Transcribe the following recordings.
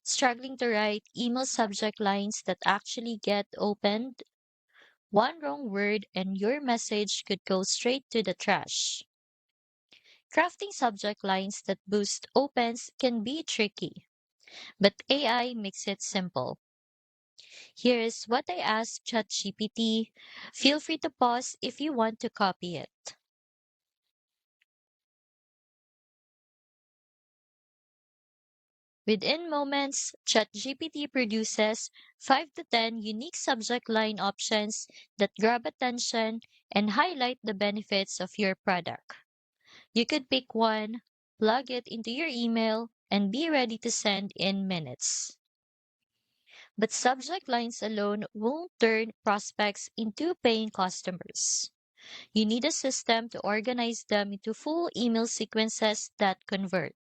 Struggling to write email subject lines that actually get opened? One wrong word and your message could go straight to the trash. Crafting subject lines that boost opens can be tricky, but AI makes it simple. Here's what I asked ChatGPT. Feel free to pause if you want to copy it. Within moments, ChatGPT produces 5 to 10 unique subject line options that grab attention and highlight the benefits of your product. You could pick one, plug it into your email, and be ready to send in minutes. But subject lines alone won't turn prospects into paying customers. You need a system to organize them into full email sequences that convert.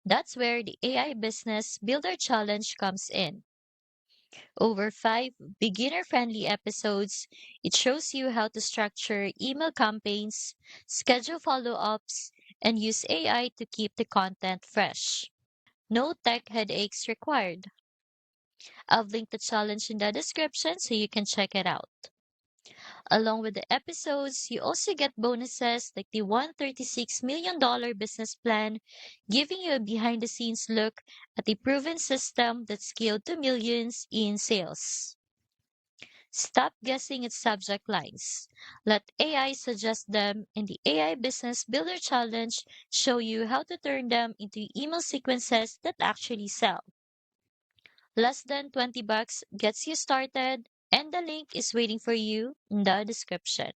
That's where the AI Business Builder Challenge comes in. Over 5 beginner-friendly episodes, it shows you how to structure email campaigns, schedule follow-ups, and use AI to keep the content fresh. No tech headaches required. I've linked the challenge in the description so you can check it out. Along with the episodes, you also get bonuses like the $136 million business plan, giving you a behind the scenes look at a proven system that scaled to millions in sales. Stop guessing its subject lines. Let AI suggest them, and the AI Business Builder Challenge show you how to turn them into email sequences that actually sell. Less than $20 gets you started, and the link is waiting for you in the description.